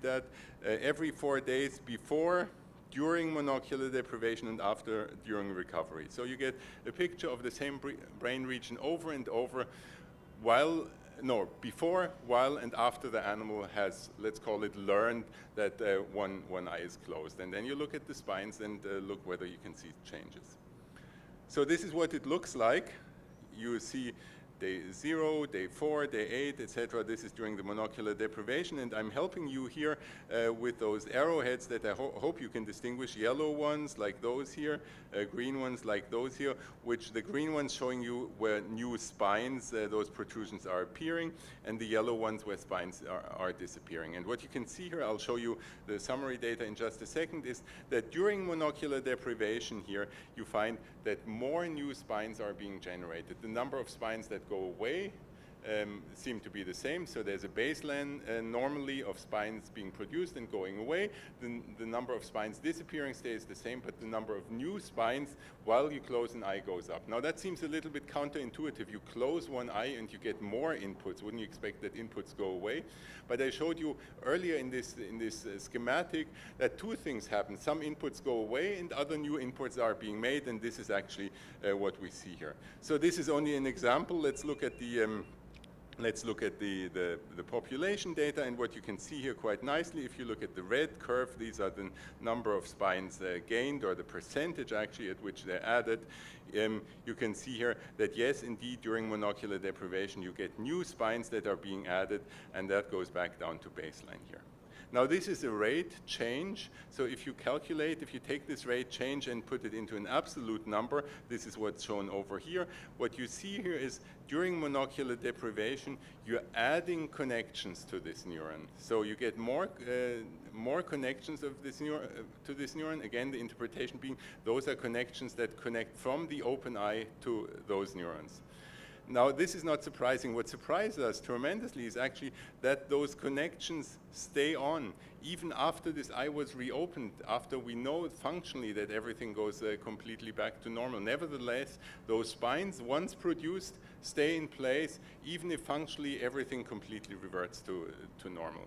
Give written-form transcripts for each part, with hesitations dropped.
that every 4 days before, during monocular deprivation, and after during recovery. So you get a picture of the same brain region over and over before, while, and after the animal has, let's call it, learned that one eye is closed. And then you look at the spines and look whether you can see changes. So this is what it looks like. You see day 0, day 4, day 8, etc. This is during the monocular deprivation, and I'm helping you here with those arrowheads that I hope you can distinguish. Yellow ones like those here, green ones like those here, which the green ones showing you where new spines, those protrusions are appearing, and the yellow ones where spines are disappearing. And what you can see here, I'll show you the summary data in just a second, is that during monocular deprivation here, you find that more new spines are being generated. The number of spines that go away seem to be the same. So there's a baseline normally of spines being produced and going away. The number of spines disappearing stays the same, but the number of new spines while you close an eye goes up. Now that seems a little bit counterintuitive. You close one eye and you get more inputs. Wouldn't you expect that inputs go away? But I showed you earlier in this schematic that two things happen. Some inputs go away and other new inputs are being made, and this is actually what we see here. So this is only an example. Let's look at the population data, and what you can see here quite nicely, if you look at the red curve, these are the number of spines gained, or the percentage actually at which they're added. You can see here that yes, indeed, during monocular deprivation, you get new spines that are being added, and that goes back down to baseline here. Now this is a rate change, so if you take this rate change and put it into an absolute number, this is what's shown over here. What you see here is during monocular deprivation, you're adding connections to this neuron. So you get more connections of this to this neuron. Again, the interpretation being those are connections that connect from the open eye to those neurons. Now, this is not surprising. What surprised us tremendously is actually that those connections stay on even after this eye was reopened, after we know functionally that everything goes completely back to normal. Nevertheless, those spines, once produced, stay in place, even if functionally everything completely reverts to normal.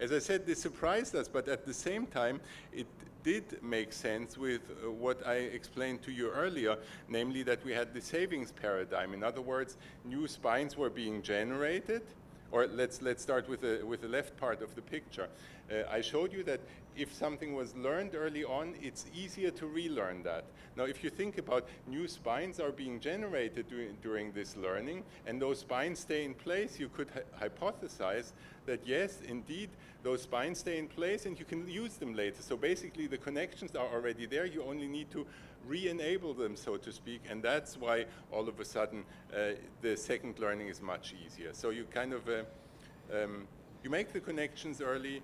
As I said, this surprised us, but at the same time, it did make sense with what I explained to you earlier, namely that we had the savings paradigm. In other words, new spines were being generated, or let's start with the left part of the picture. I showed you that if something was learned early on, it's easier to relearn that. Now, if you think about new spines are being generated during this learning, and those spines stay in place, you could hypothesize that yes, indeed, those spines stay in place and you can use them later. So basically, the connections are already there. You only need to re-enable them, so to speak, and that's why all of a sudden the second learning is much easier. So you kind of, you make the connections early,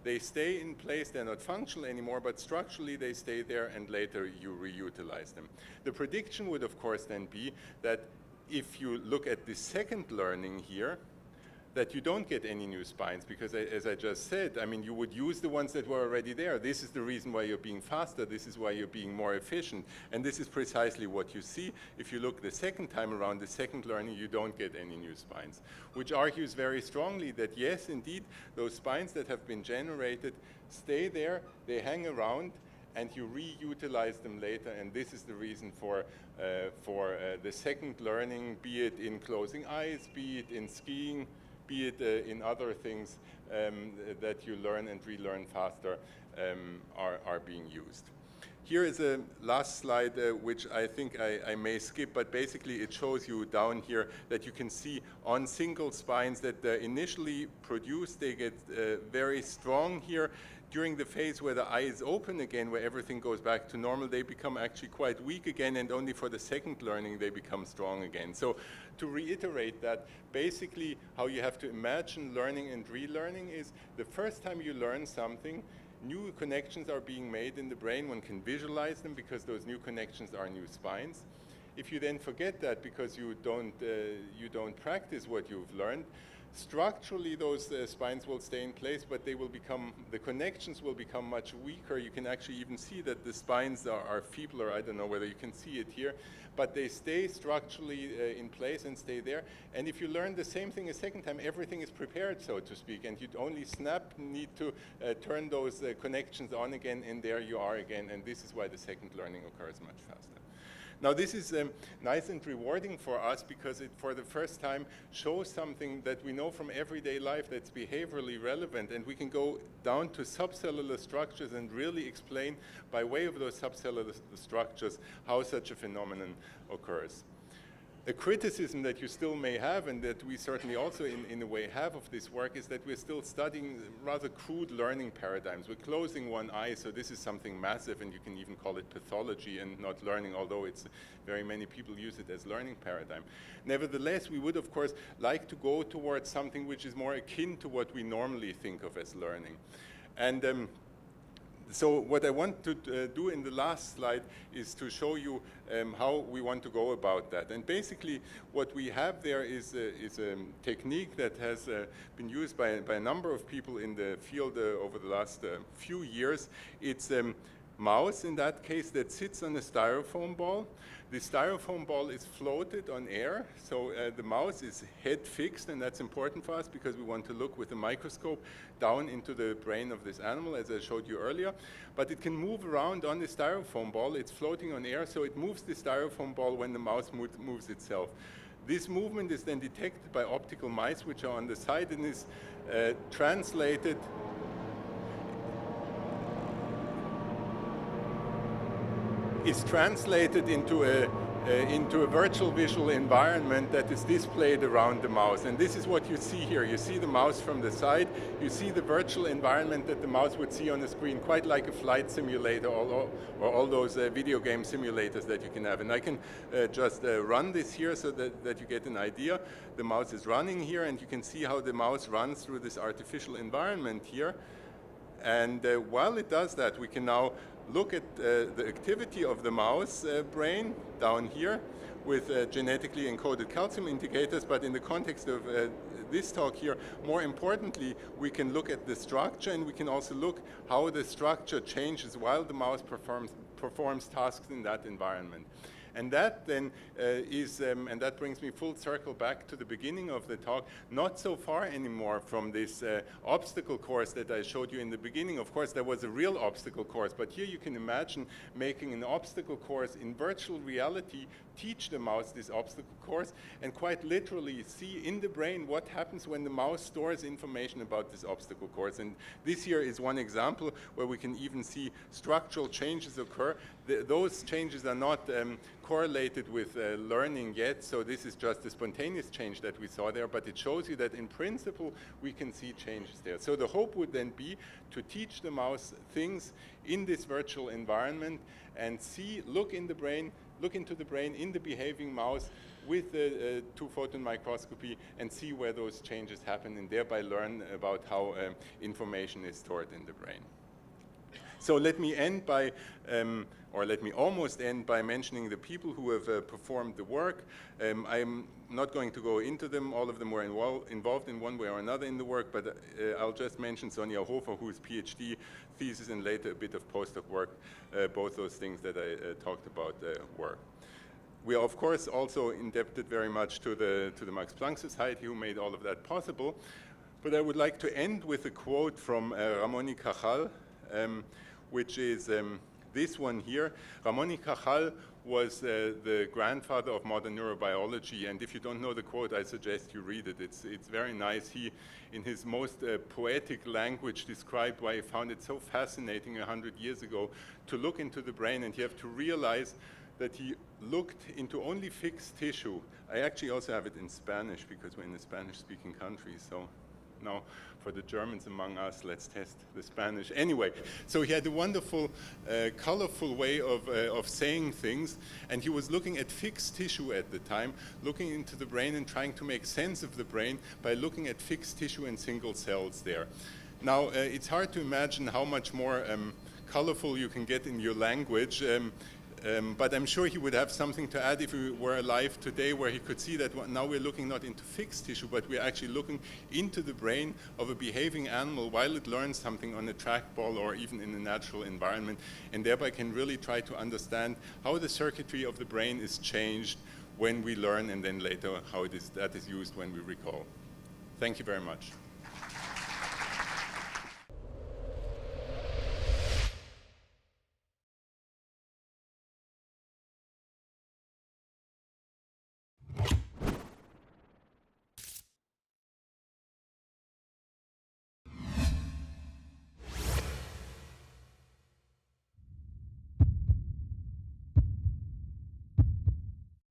they stay in place, they're not functional anymore, but structurally they stay there, and later you reutilize them. The prediction would, of course, then be that if you look at the second learning here, that you don't get any new spines, because as I just said, I mean, you would use the ones that were already there. This is the reason why you're being faster. This is why you're being more efficient. And this is precisely what you see. If you look the second time around, the second learning, you don't get any new spines, which argues very strongly that yes, indeed, those spines that have been generated stay there, they hang around, and you reutilize them later. And this is the reason for the second learning, be it in closing eyes, be it in skiing, be it in other things that you learn and relearn faster, are being used. Here is a last slide, which I think I may skip, but basically it shows you down here that you can see on single spines that initially produced, they get very strong here. During the phase where the eye is open again, where everything goes back to normal, they become actually quite weak again, and only for the second learning they become strong again. So to reiterate that, basically how you have to imagine learning and relearning is the first time you learn something, new connections are being made in the brain. One can visualize them because those new connections are new spines. If you then forget that because you don't practice what you've learned, structurally those spines will stay in place, but they will become, the connections will become much weaker. You can actually even see that the spines are feebler. I don't know whether you can see it here, but they stay structurally in place and stay there. And if you learn the same thing a second time, everything is prepared, so to speak, and you only need to turn those connections on again, and there you are again, and this is why the second learning occurs much faster. Now this is nice and rewarding for us because it for the first time shows something that we know from everyday life that's behaviorally relevant, and we can go down to subcellular structures and really explain by way of those subcellular structures how such a phenomenon occurs. A criticism that you still may have, and that we certainly also in a way have of this work, is that we're still studying rather crude learning paradigms. We're closing one eye, so this is something massive, and you can even call it pathology and not learning, although it's very many people use it as learning paradigm. Nevertheless, we would of course like to go towards something which is more akin to what we normally think of as learning. And so what I want to do in the last slide is to show you how we want to go about that. And basically what we have there is a technique that has been used by a number of people in the field over the last few years. It's mouse in that case that sits on a styrofoam ball. The styrofoam ball is floated on air, so the mouse is head fixed, and that's important for us because we want to look with a microscope down into the brain of this animal, as I showed you earlier. But it can move around on the styrofoam ball. It's floating on air, so it moves the styrofoam ball when the mouse moves itself. This movement is then detected by optical mice, which are on the side, and is translated into a virtual visual environment that is displayed around the mouse. And this is what you see here. You see the mouse from the side. You see the virtual environment that the mouse would see on the screen, quite like a flight simulator or all those video game simulators that you can have. And I can just run this here so that you get an idea. The mouse is running here, and you can see how the mouse runs through this artificial environment here. And while it does that, we can now look at the activity of the mouse brain down here with genetically encoded calcium indicators. But in the context of this talk here, more importantly, we can look at the structure, and we can also look how the structure changes while the mouse performs tasks in that environment. And that then and that brings me full circle back to the beginning of the talk, not so far anymore from this obstacle course that I showed you in the beginning. Of course, there was a real obstacle course, but here you can imagine making an obstacle course in virtual reality, teach the mouse this obstacle course, and quite literally see in the brain what happens when the mouse stores information about this obstacle course. And this here is one example where we can even see structural changes occur. Those changes are not correlated with learning yet, so this is just a spontaneous change that we saw there, but it shows you that in principle we can see changes there. So the hope would then be to teach the mouse things in this virtual environment and look into the brain in the behaving mouse with the two-photon microscopy and see where those changes happen, and thereby learn about how information is stored in the brain. So let me end by, or let me almost end by mentioning the people who have performed the work. I'm not going to go into them. All of them were involved in one way or another in the work, but I'll just mention Sonja Hofer, whose PhD thesis and later a bit of postdoc work, both those things that I talked about were. We are, of course, also indebted very much to the Max Planck Society, who made all of that possible. But I would like to end with a quote from Ramon y Cajal, which is this one here. Ramon y Cajal was the grandfather of modern neurobiology, and if you don't know the quote, I suggest you read it. It's very nice. He, in his most poetic language, described why he found it so fascinating 100 years ago to look into the brain, and you have to realize that he looked into only fixed tissue. I actually also have it in Spanish because we're in a Spanish-speaking country, so now for the Germans among us, let's test the Spanish. Anyway, so he had a wonderful, colorful way of saying things, and he was looking at fixed tissue at the time, looking into the brain and trying to make sense of the brain by looking at fixed tissue and single cells there. Now, it's hard to imagine how much more colorful you can get in your language. But I'm sure he would have something to add if he were alive today, where he could see that now we're looking not into fixed tissue, but we're actually looking into the brain of a behaving animal while it learns something on a trackball or even in a natural environment, and thereby can really try to understand how the circuitry of the brain is changed when we learn, and then later how that is used when we recall. Thank you very much.